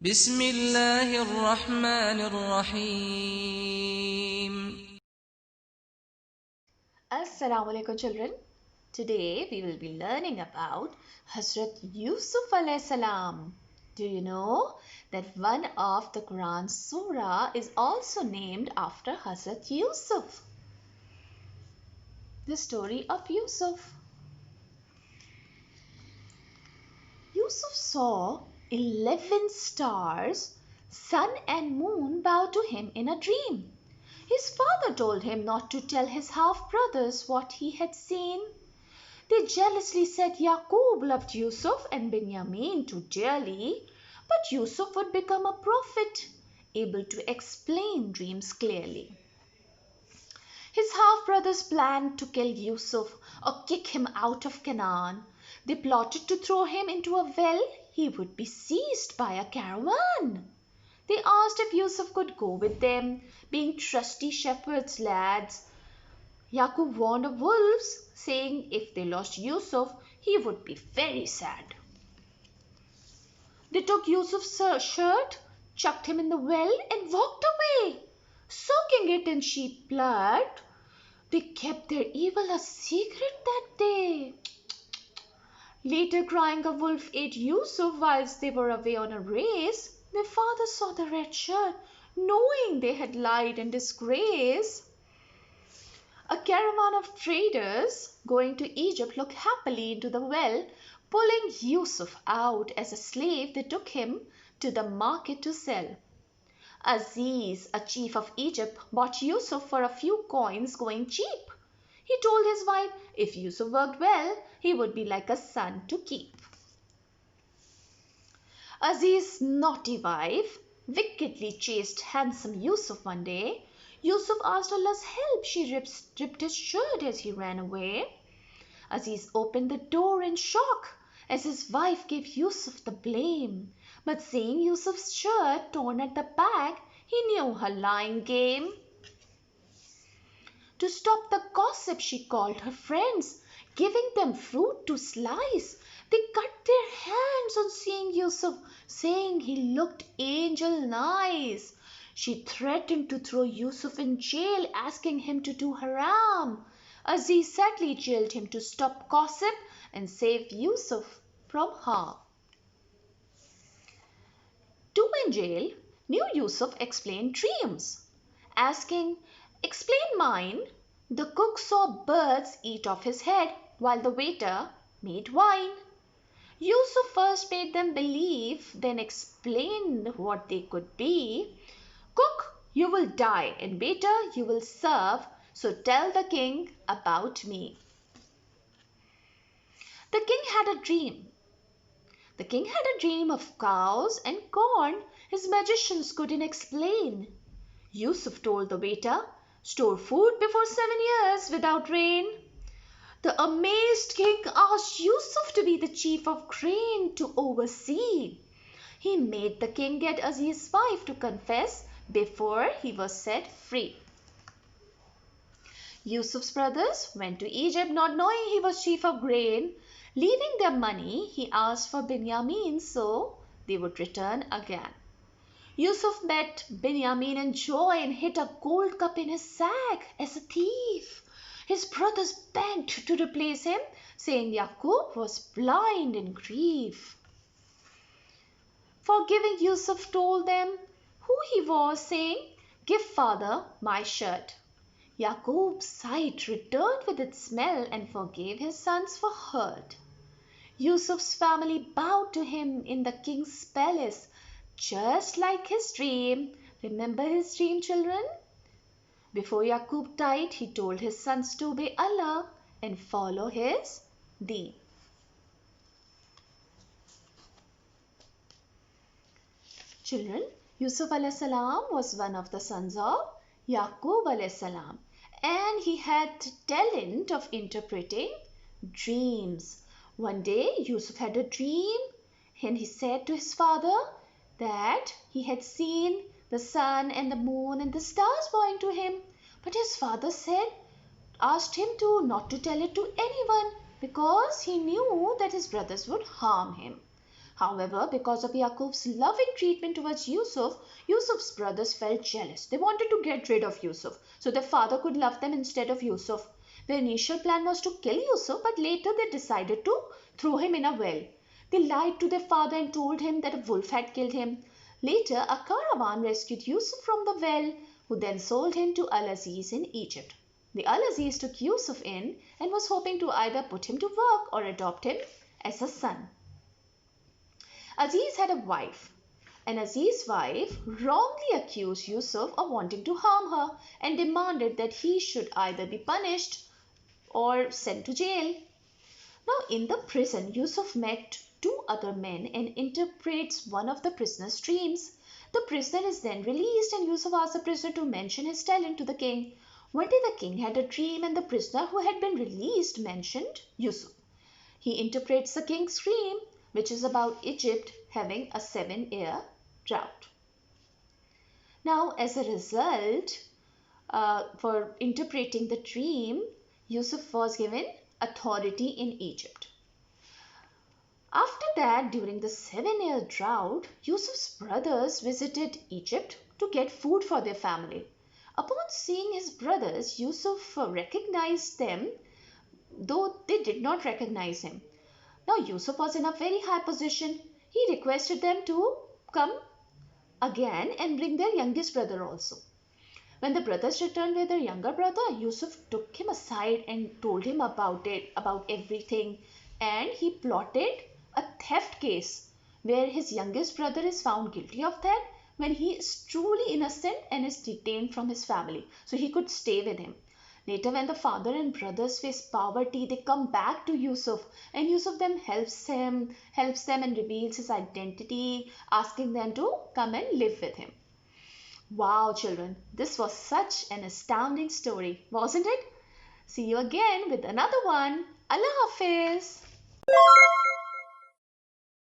بسم الله الرحمن الرحيم. Assalamu alaikum children. Today we will be learning about Hazrat Yusuf alayhi salam. Do you know that one of the Quran surah is also named after Hazrat Yusuf? The story of Yusuf. Yusuf saw 11 stars, sun and moon bow to him in a dream. His father told him not to tell his half-brothers what he had seen. They jealously said Yaqub loved Yusuf and Binyamin too dearly, but Yusuf would become a prophet, able to explain dreams clearly. His half-brothers planned to kill Yusuf or kick him out of Canaan. They plotted to throw him into a well he would be seized by a caravan. They asked if Yusuf could go with them, being trusty shepherds' lads. Yaqub warned of wolves, saying if they lost Yusuf, he would be very sad. They took Yusuf's shirt, chucked him in the well, and walked away, soaking it in sheep blood. They kept their evil a secret that day. Later, crying a wolf ate Yusuf whilst they were away on a race, their father saw the red shirt, knowing they had lied in disgrace. A caravan of traders going to Egypt looked happily into the well. Pulling Yusuf out as a slave, they took him to the market to sell. Aziz, a chief of Egypt, bought Yusuf for a few coins, going cheap. He told his wife if Yusuf worked well, he would be like a son to keep. Aziz's naughty wife wickedly chased handsome Yusuf one day. Yusuf asked Allah's help. She ripped his shirt as he ran away. Aziz opened the door in shock as his wife gave Yusuf the blame. But seeing Yusuf's shirt torn at the back, he knew her lying game. To stop the gossip, she called her friends, giving them fruit to slice. They cut their hands on seeing Yusuf, saying he looked angel nice. She threatened to throw Yusuf in jail, asking him to do haram. Aziz sadly jailed him to stop gossip and save Yusuf from harm. Two in jail, new Yusuf explained dreams. Asking, explain mine. The cook saw birds eat off his head while the waiter made wine. Yusuf first made them believe, then explained what they could be. Cook, you will die, and waiter, you will serve, so tell the king about me. The king had a dream. The king had a dream of cows and corn his magicians couldn't explain. Yusuf told the waiter, store food before 7 years without rain. The amazed king asked Yusuf to be the chief of grain to oversee. He made the king get Aziz's wife to confess before he was set free. Yusuf's brothers went to Egypt not knowing he was chief of grain. Leaving their money, he asked for Binyamin so they would return again. Yusuf met Binyamin in joy and hid a gold cup in his sack as a thief. His brothers begged to replace him, saying Yaqub was blind in grief. Forgiving Yusuf told them who he was, saying, give father my shirt. Yaqub's sight returned with its smell and forgave his sons for hurt. Yusuf's family bowed to him in the king's palace, just like his dream. Remember his dream, children? Before Yaqub died, he told his sons to obey Allah and follow his deen. Children, Yusuf alayhi salam was one of the sons of Yaqub alayhi salam, and he had talent of interpreting dreams. One day, Yusuf had a dream and he said to his father that he had seen the sun and the moon and the stars bowing to him. But his father asked him not to tell it to anyone because he knew that his brothers would harm him. However, because of Yaqub's loving treatment towards Yusuf, Yusuf's brothers felt jealous. They wanted to get rid of Yusuf so their father could love them instead of Yusuf. Their initial plan was to kill Yusuf, but later they decided to throw him in a well. They lied to their father and told him that a wolf had killed him. Later, a caravan rescued Yusuf from the well, who then sold him to Al-Aziz in Egypt. The Al-Aziz took Yusuf in and was hoping to either put him to work or adopt him as a son. Aziz had a wife, and Aziz's wife wrongly accused Yusuf of wanting to harm her and demanded that he should either be punished or sent to jail. Now, in the prison, Yusuf met two other men and interprets one of the prisoner's dreams. The prisoner is then released, and Yusuf asks the prisoner to mention his talent to the king. One day, the king had a dream, and the prisoner who had been released mentioned Yusuf. He interprets the king's dream, which is about Egypt having a 7-year drought. Now, as a result, for interpreting the dream, Yusuf was given authority in Egypt. After that, during the 7-year drought, Yusuf's brothers visited Egypt to get food for their family. Upon seeing his brothers, Yusuf recognized them, though they did not recognize him. Now, Yusuf was in a very high position. He requested them to come again and bring their youngest brother also. When the brothers returned with their younger brother, Yusuf took him aside and told him about everything, and he plotted a theft case where his youngest brother is found guilty of that when he is truly innocent and is detained from his family, so he could stay with him. Later, when the father and brothers face poverty, they come back to Yusuf, and Yusuf then helps them and reveals his identity, asking them to come and live with him. Wow, children, this was such an astounding story, wasn't it? See you again with another one. Allah Hafiz.